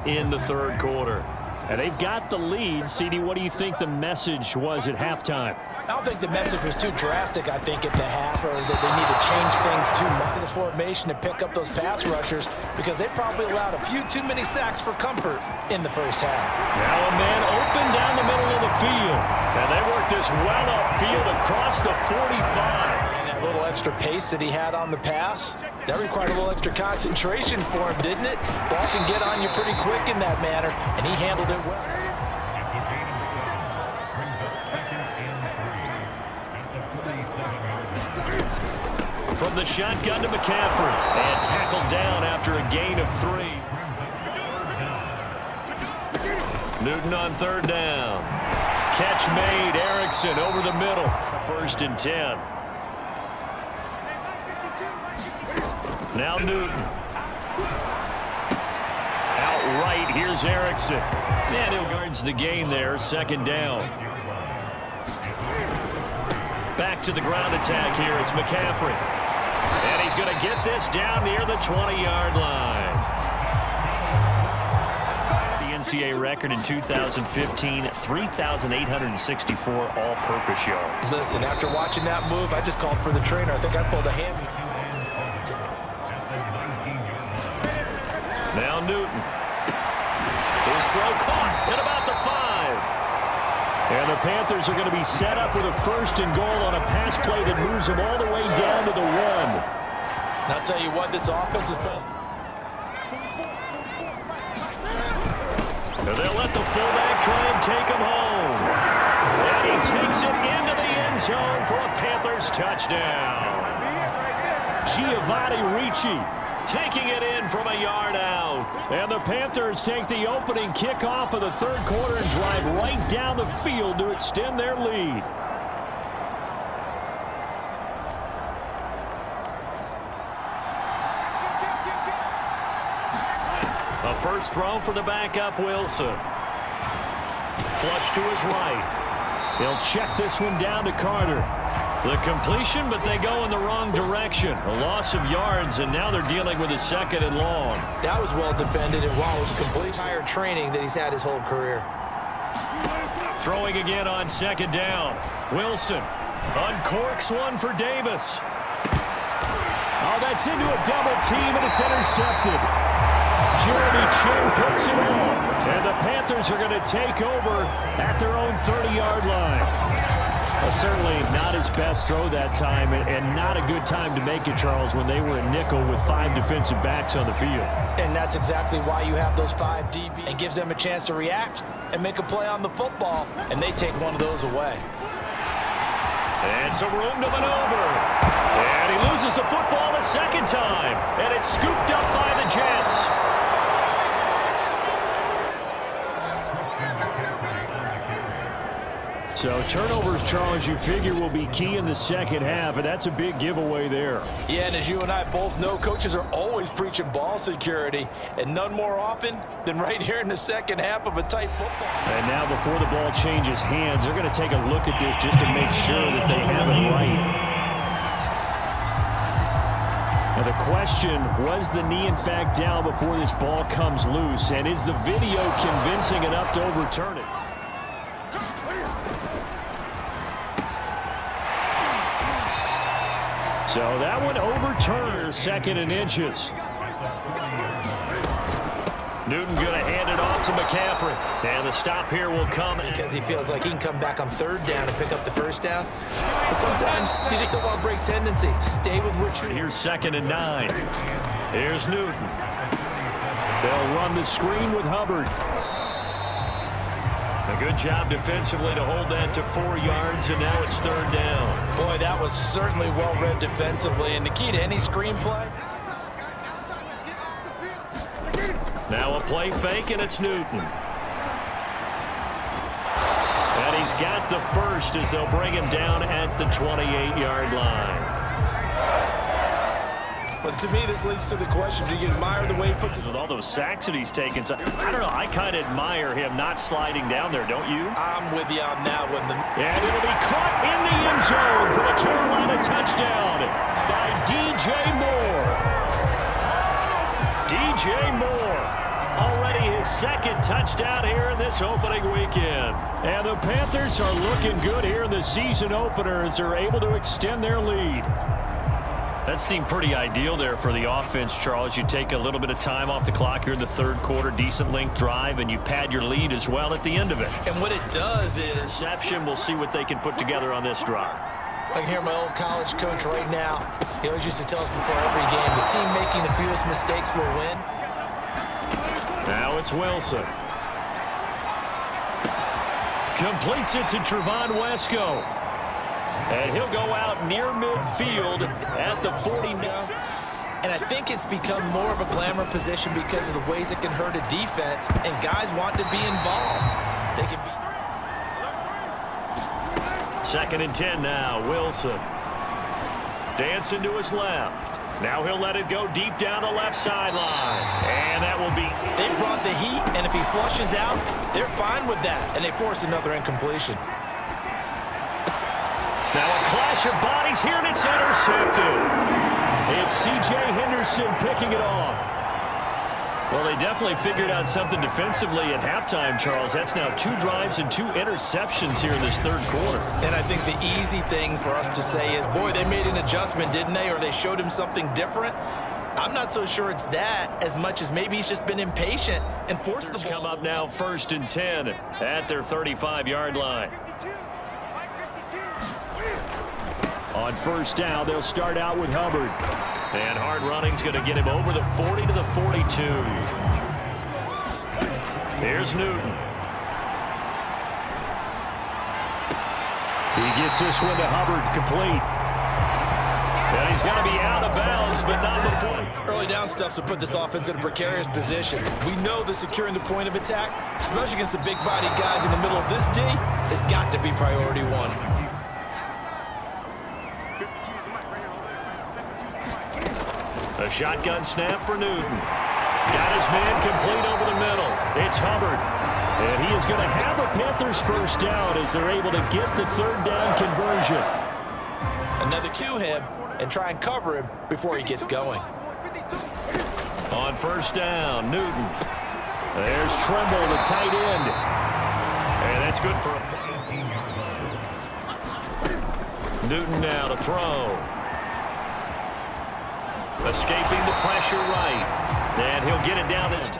in the third quarter. And they've got the lead. CD, what do you think the message was at halftime? I don't think the message was too drastic, I think, at the half, or that they need to change things too much in the formation to pick up those pass rushers, because they probably allowed a few too many sacks for comfort in the first half. Now a man open down the middle of the field. And they work this well upfield across the 45. A little extra pace that he had on the pass. That required a little extra concentration for him, didn't it? Ball can get on you pretty quick in that manner, and he handled it well. From the shotgun to McCaffrey, and tackled down after a gain of 3. Newton on third down. Catch made. Erickson over the middle. 1st and 10. Now Newton. Outright, here's Erickson. And he'll guards the gain there, 2nd down. Back to the ground attack here, it's McCaffrey. And he's going to get this down near the 20-yard line. The NCAA record in 2015, 3,864 all-purpose yards. Listen, after watching that move, I just called for the trainer. I think I pulled a hammy. Now Newton. His throw caught at about the 5. And the Panthers are going to be set up with a 1st and goal on a pass play that moves them all the way down to the 1. And I'll tell you what, this offense has been. And they'll let the fullback try and take him home. And he takes it into the end zone for a Panthers touchdown. Giovanni Ricci taking it in from a yard out. And the Panthers take the opening kickoff of the third quarter and drive right down the field to extend their lead. A first throw for the backup, Wilson. Flush to his right. He'll check this one down to Carter. The completion, but they go in the wrong direction. A loss of yards, and now they're dealing with a 2nd and long. That was well defended, and wow, it was a complete entire training that he's had his whole career. Throwing again on 2nd down. Wilson uncorks one for Davis. Oh, that's into a double team, and it's intercepted. Jeremy Chin picks it up, and the Panthers are going to take over at their own 30-yard line. Certainly not his best throw that time, and not a good time to make it, Charles, when they were in nickel with 5 defensive backs on the field. And that's exactly why you have those 5 DB. It gives them a chance to react and make a play on the football, and they take one of those away. And some room to maneuver. And he loses the football the 2nd time, and it's scooped up by the Jets. So turnovers, Charles, you figure will be key in the 2nd half, and that's a big giveaway there. Yeah, and as you and I both know, coaches are always preaching ball security, and none more often than right here in the 2nd half of a tight football. And now before the ball changes hands, they're going to take a look at this just to make sure that they have it right. Now the question, was the knee in fact down before this ball comes loose, and is the video convincing enough to overturn it? So that one overturned, 2nd and inches. Newton going to hand it off to McCaffrey. And the stop here will come. Because he feels like he can come back on 3rd down and pick up the 1st down. But sometimes you just don't want to break tendency. Stay with what you... Here's 2nd and 9. Here's Newton. They'll run the screen with Hubbard. A good job defensively to hold that to 4 yards, and now it's 3rd down. Boy, that was certainly well read defensively, and the key to any screenplay. Now a play fake, and it's Newton. And he's got the 1st as they'll bring him down at the 28-yard line. But to me, this leads to the question, do you admire the way he puts his... With all those sacks that he's taken, so I don't know, I kind of admire him not sliding down there, don't you? I'm with you on that one. And it'll be caught in the end zone for the Carolina touchdown by DJ Moore. DJ Moore, already his his second touchdown here in this opening weekend. And the Panthers are looking good here in the season opener as they're able to extend their lead. That seemed pretty ideal there for the offense, Charles. You take a little bit of time off the clock here in the third quarter, decent length drive, and you pad your lead as well at the end of it. And what it does is... Reception, we'll see what they can put together on this drive. I can hear my old college coach right now. He always used to tell us before every game, the team making the fewest mistakes will win. Now it's Wilson. Completes it to Trevon Wesco. And he'll go out near midfield at the 40. And I think it's become more of a glamour position because of the ways it can hurt a defense, and guys want to be involved. They can be... Second and 10 now, Wilson. Dancing to his left. Now he'll let it go deep down the left sideline. And that will be... They brought the heat, and if he flushes out, they're fine with that. And they force another incompletion. Now a clash of bodies here, and it's intercepted. It's C.J. Henderson picking it off. Well, they definitely figured out something defensively at halftime, Charles. That's now 2 drives and 2 interceptions here in this third quarter. And I think the easy thing for us to say is, boy, they made an adjustment, didn't they? Or they showed him something different. I'm not so sure it's that as much as maybe he's just been impatient and forced the ball. Come up now 1st and 10 at their 35-yard line. On first down, they'll start out with Hubbard. And hard running's going to get him over the 40 to the 42. Here's Newton. He gets this one to Hubbard, complete. And he's going to be out of bounds, but not before. Early down stuff to put this offense in a precarious position. We know that securing the point of attack, especially against the big-body guys in the middle of this D, has got to be priority one. A shotgun snap for Newton. Got his man complete over the middle. It's Hubbard. And he is going to have a Panthers first down as they're able to get the third down conversion. Another to him and try and cover him before he gets going. On first down, Newton. There's Trimble, the tight end. And that's good for a... Newton now to throw. Escaping the pressure right. And he'll get it down this time.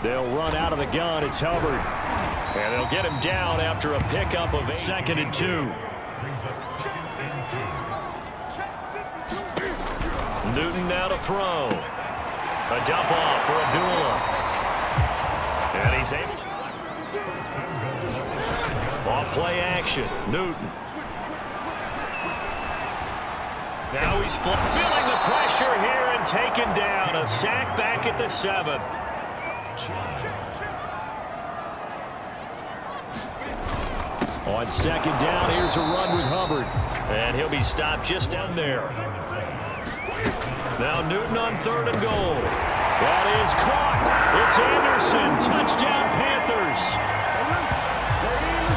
They'll run out of the gun. It's Hubbard. And they'll get him down after a pickup of 2nd and 2. Newton now to throw. A dump off for Abdullah. And he's able to... Off play action, Newton. Now he's feeling the pressure here and taken down. A sack back at the 7. On second down, here's a run with Hubbard. And he'll be stopped just down there. Now Newton on 3rd and goal. That is caught. It's Anderson. Touchdown, Panthers.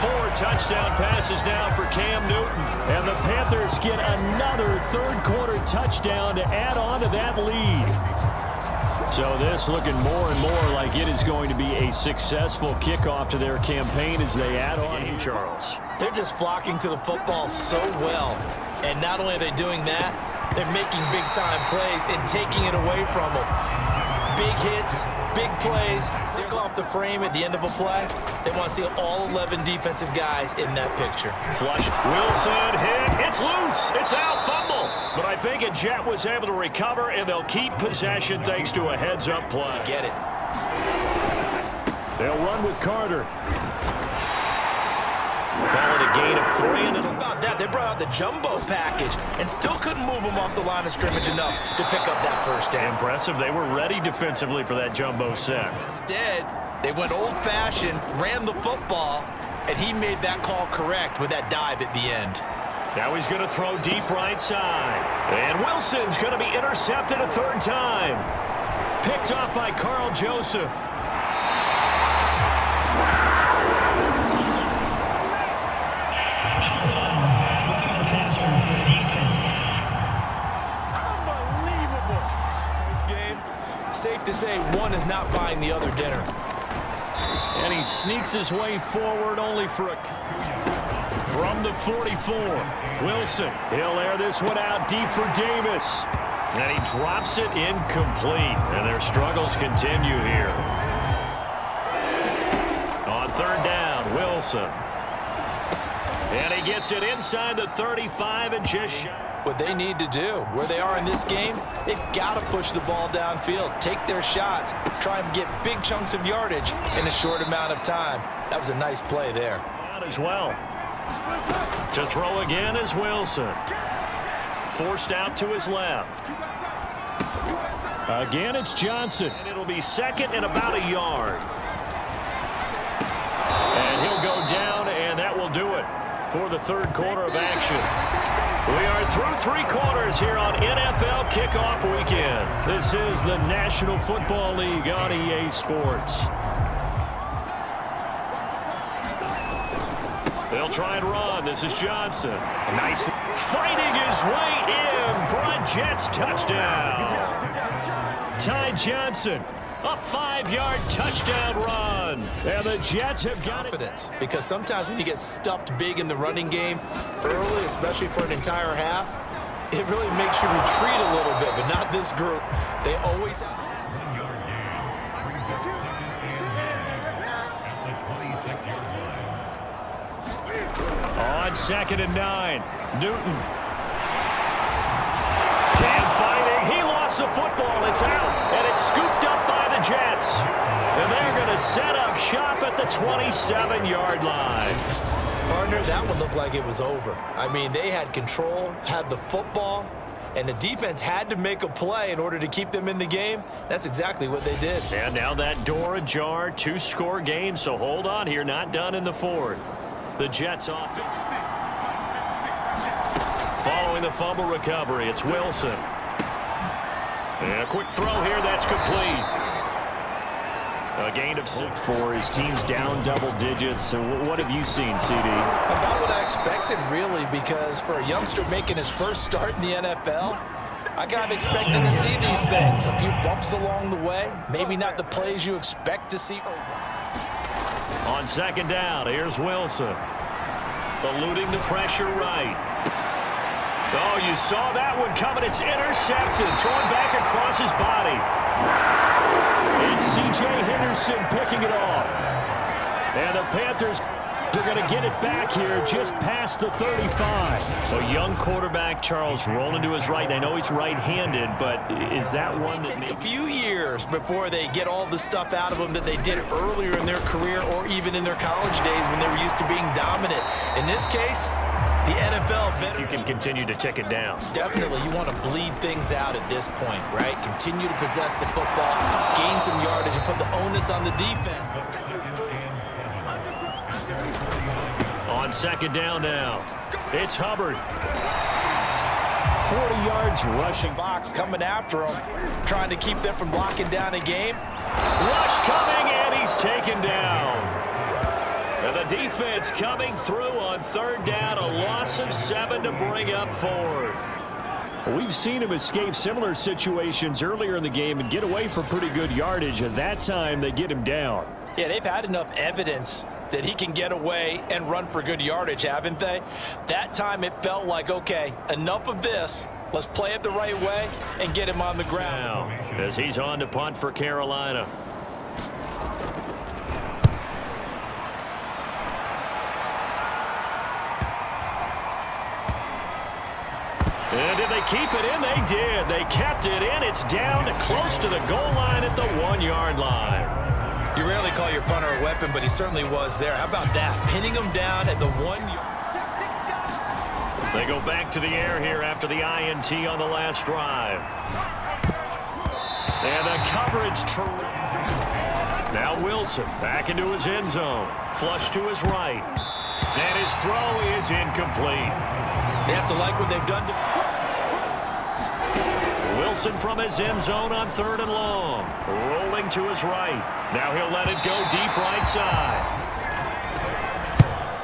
4 touchdown passes now for Cam Newton. And the Panthers get another third quarter touchdown to add on to that lead. So this looking more and more like it is going to be a successful kickoff to their campaign as they add on. Charles. They're just flocking to the football so well. And not only are they doing that, they're making big-time plays and taking it away from them. Big hits, big plays. They go off the frame at the end of a play. They want to see all 11 defensive guys in that picture. Flush. Wilson hit. It's loose. It's out. Fumble. But I think Jet was able to recover, and they'll keep possession thanks to a heads-up play. Get it. They'll run with Carter. Ball at a gain of 3. And How about that? They brought out the jumbo package and still couldn't move them off the line of scrimmage enough to pick up that first down. Impressive. They were ready defensively for that jumbo set. Instead, they went old-fashioned, ran the football, and he made that call correct with that dive at the end. Now he's going to throw deep right side. And Wilson's going to be intercepted a 3rd time. Picked off by Carl Joseph. say one is not buying the other dinner. And he sneaks his way forward only for a... From the 44, Wilson. He'll air this one out deep for Davis. And he drops it incomplete. And their struggles continue here. On third down, Wilson. And he gets it inside the 35 and just shot. What they need to do, where they are in this game, they've got to push the ball downfield, take their shots, try and get big chunks of yardage in a short amount of time. That was a nice play there. As well. To throw again is Wilson. Forced out to his left. Again, it's Johnson. And it'll be second and about a yard. And he'll go down, and that will do it for the third quarter of action. We are through 3 quarters here on NFL Kickoff Weekend. This is the National Football League on EA Sports. They'll try and run. This is Johnson. Nice. Fighting his way in for a Jets touchdown. Ty Johnson, a 5-yard touchdown run. And the Jets have got confidence, because sometimes when you get stuffed big in the running game early, especially for an entire half, it really makes you retreat a little bit, but not this group. They always have... On 2nd and 9, Newton. Cam fighting. He lost the football. It's out, and it's scooped up by the Jets. And they're going to set up shop at the 27-yard line. Partner, that one looked like it was over. I mean, they had control, had the football, and the defense had to make a play in order to keep them in the game. That's exactly what they did. And now that door ajar, 2-score game, so hold on here, not done in the 4th. The Jets offense. Following the fumble recovery, it's Wilson. And a quick throw here, that's complete. A gain of 6 for his team's down double digits. So what have you seen, CD? About what I expected, really, because for a youngster making his first start in the NFL, I kind of expected to see these things. A few bumps along the way, maybe not the plays you expect to see. On 2nd down, here's Wilson. Eluding the pressure right. Oh, you saw that one coming. It's intercepted. Thrown back across his body. It's C.J. Henderson picking it off. And the Panthers are going to get it back here just past the 35. A young quarterback, Charles, rolling to his right. I know he's right-handed, but is that one that take a few years before they get all the stuff out of them that they did earlier in their career or even in their college days when they were used to being dominant? In this case, the NFL veteran. You can continue to tick it down. Definitely, you want to bleed things out at this point, right? Continue to possess the football, gain some yardage, and put the onus on the defense. On 2nd down now, it's Hubbard. 40 yards rushing. Box coming after him, trying to keep them from locking down a game. Rush coming, and he's taken down. And the defense coming through on 3rd down, a loss of 7 to bring up 4th. We've seen him escape similar situations earlier in the game and get away for pretty good yardage, and that time they get him down. Yeah, they've had enough evidence that he can get away and run for good yardage, haven't they? That time it felt like, okay, enough of this. Let's play it the right way and get him on the ground. Now, as he's on to punt for Carolina. And did they keep it in? They did. They kept it in. It's down to close to the goal line at the 1-yard line. You rarely call your punter a weapon, but he certainly was there. How about that? Pinning him down at the 1-yard. They go back to the air here after the INT on the last drive. And the coverage. Now Wilson back into his end zone. Flush to his right. And his throw is incomplete. They have to like what they've done to... Wilson from his end zone on 3rd and long. Rolling to his right. Now he'll let it go deep right side.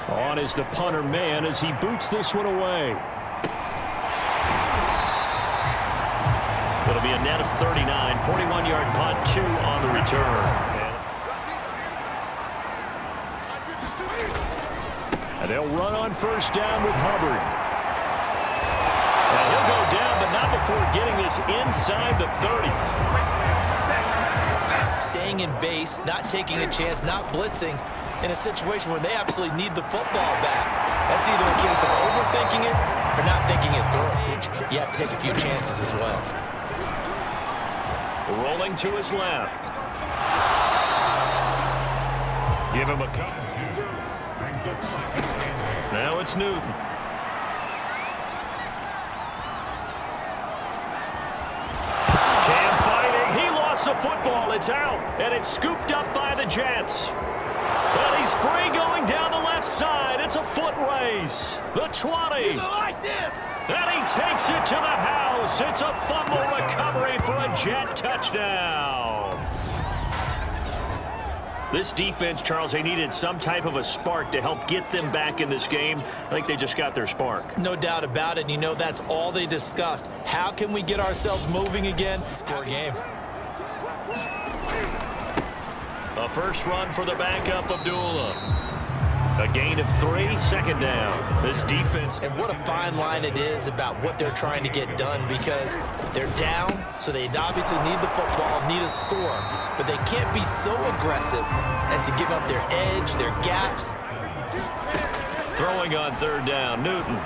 On is the punter man as he boots this one away. It'll be a net of 39, 41-yard punt, 2 on the return. And they'll run on first down with Hubbard. And he'll go down, but not before getting this inside the 30. Staying in base, not taking a chance, not blitzing in a situation where they absolutely need the football back. That's either a case of overthinking it or not thinking it through. You have to take a few chances as well. Rolling to his left. Give him a cut. Now it's Newton. Cam fighting. He lost the football. It's out. And it's scooped up by the Jets. But he's free going down the left side. It's a foot race. The 20. And he takes it to the house. It's a fumble recovery for a Jet touchdown. This defense, Charles, they needed some type of a spark to help get them back in this game. I think they just got their spark. No doubt about it. You know, that's all they discussed. How can we get ourselves moving again? Score a game. A first run for the backup, Abdullah. A gain of 3, second down. This defense. And what a fine line it is about what they're trying to get done, because they're down, so they obviously need the football, need a score. But they can't be so aggressive as to give up their edge, their gaps. Throwing on third down, Newton.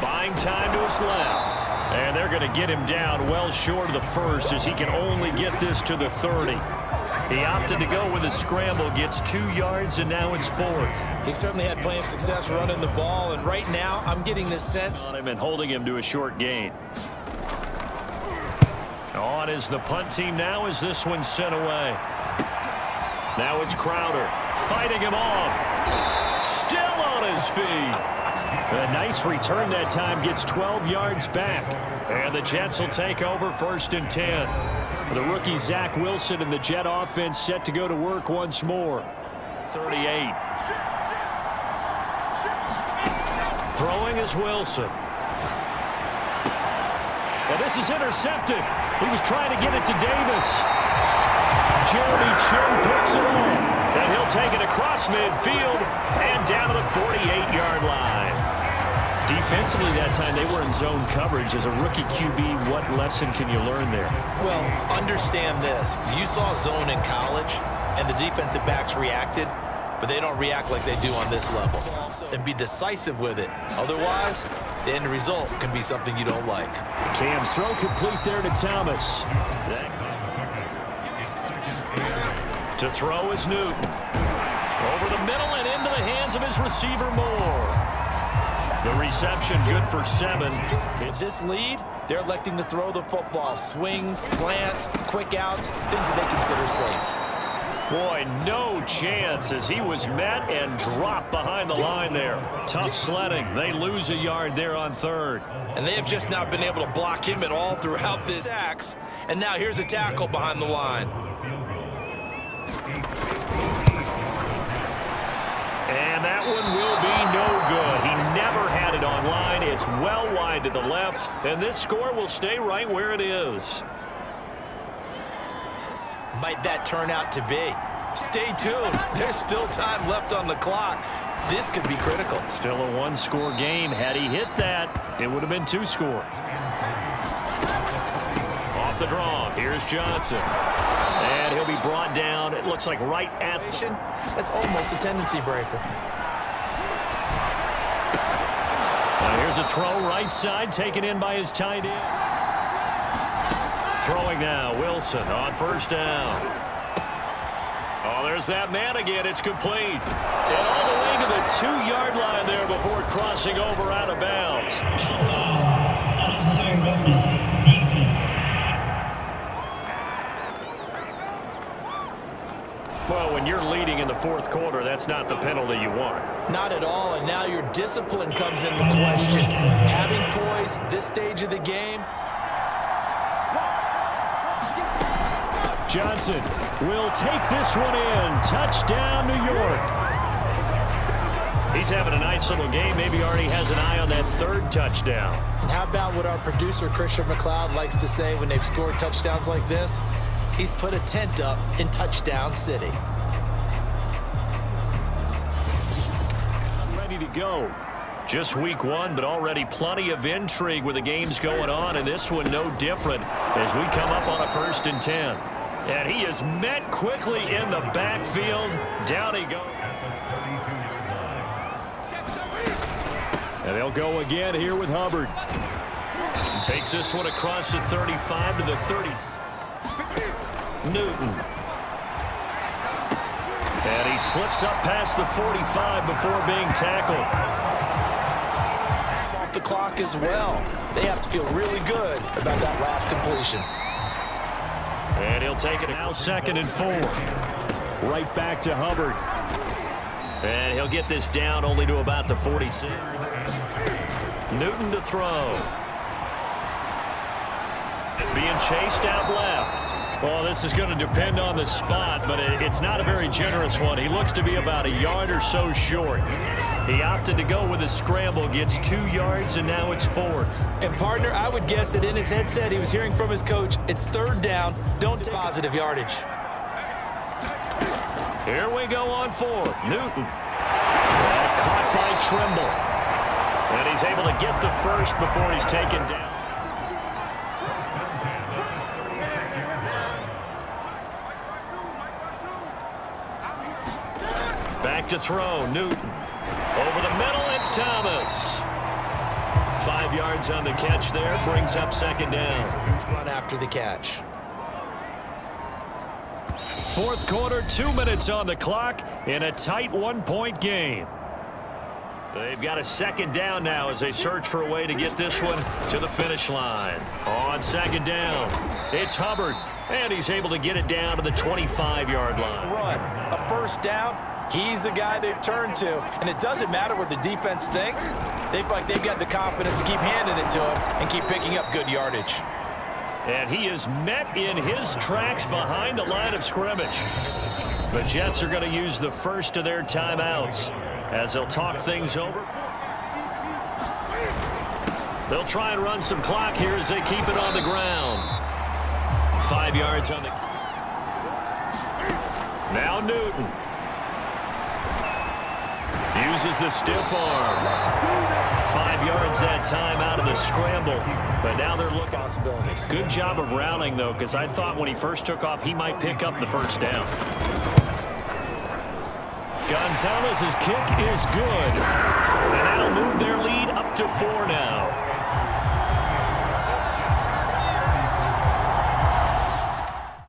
Buying time to his left. And they're going to get him down well short of the first, as he can only get this to the 30. He opted to go with a scramble, gets 2 yards, and now it's 4th. He certainly had plenty of success running the ball, and right now I'm getting this sense. On him and holding him to a short gain. On is the punt team now as this one's sent away. Now it's Crowder fighting him off. Still on his feet. A nice return that time, gets 12 yards back. And the Jets will take over 1st and 10. The rookie Zach Wilson and the Jet offense set to go to work once more. 38. Throwing is Wilson. Well, this is intercepted. He was trying to get it to Davis. Jeremy Chin picks it off. And he'll take it across midfield and down to the 48-yard line. Defensively that time, they were in zone coverage. As a rookie QB, what lesson can you learn there? Well, understand this. You saw zone in college, and the defensive backs reacted, but they don't react like they do on this level. And be decisive with it. Otherwise, the end result can be something you don't like. Cam's throw complete there to Thomas. To throw is Newton. Over the middle and into the hands of his receiver Moore. The reception good for 7. With this lead, they're electing to throw the football. Swings, slants, quick outs, things that they consider safe. Boy, no chance as he was met and dropped behind the line there. Tough sledding. They lose a yard there on 3rd. And they have just not been able to block him at all throughout this sacks. And now here's a tackle behind the line. And that one will be no good. He never had it on line. It's well wide to the left, and this score will stay right where it is. Might that turn out to be? Stay tuned. There's still time left on the clock. This could be critical. Still a 1-score game. Had he hit that, it would have been 2 scores. Off the draw, here's Johnson. And he'll be brought down, it looks like right at... That's almost a tendency breaker. Now here's a throw right side, taken in by his tight end. Throwing now, Wilson on first down. Oh, there's that man again. It's complete. And all the way to the 2-yard line there before crossing over out of bounds. Well, when you're leading in the 4th quarter, that's not the penalty you want. Not at all, and now your discipline comes into question. Having poise this stage of the game. Johnson will take this one in. Touchdown, New York. He's having a nice little game. Maybe already has an eye on that third touchdown. And how about what our producer, Christian McLeod, likes to say when they've scored touchdowns like this? He's put a tent up in Touchdown City. Ready to go. Just week one, but already plenty of intrigue with the games going on, and this one no different as we come up on a 1st and 10. And he is met quickly in the backfield. Down he goes. And they'll go again here with Hubbard. Takes this one across the 35 to the 30s. Newton. And he slips up past the 45 before being tackled. Off the clock as well. They have to feel really good about that last completion. And he'll take it now 2nd and 4. Right back to Hubbard. And he'll get this down only to about the 46. Newton to throw. Being chased out left. Well, this is going to depend on the spot, but it's not a very generous one. He looks to be about a yard or so short. He opted to go with a scramble, gets 2 yards, and now it's 4th. And, partner, I would guess that in his headset he was hearing from his coach, it's 3rd down, don't take positive yardage. Here we go on 4th. Newton. And caught by Trimble. And he's able to get the first before he's taken down. Back to throw, Newton. Over the middle, it's Thomas. 5 yards on the catch there, brings up 2nd down. Run after the catch. 4th quarter, 2 minutes on the clock in a tight 1-point game. They've got a 2nd down now as they search for a way to get this one to the finish line. On 2nd down, it's Hubbard, and he's able to get it down to the 25-yard line. Run, a 1st down. He's the guy they've turned to, and it doesn't matter what the defense thinks. They feel like they've got the confidence to keep handing it to him and keep picking up good yardage. And he is met in his tracks behind the line of scrimmage. The Jets are going to use the first of their timeouts as they'll talk things over. They'll try and run some clock here as they keep it on the ground. 5 yards on the... Now Newton. Uses the stiff arm. 5 yards that time out of the scramble. But now they're looking. Responsibilities. Good job of rounding, though, because I thought when he first took off, he might pick up the 1st down. Gonzalez's kick is good. And that'll move their lead up to 4 now.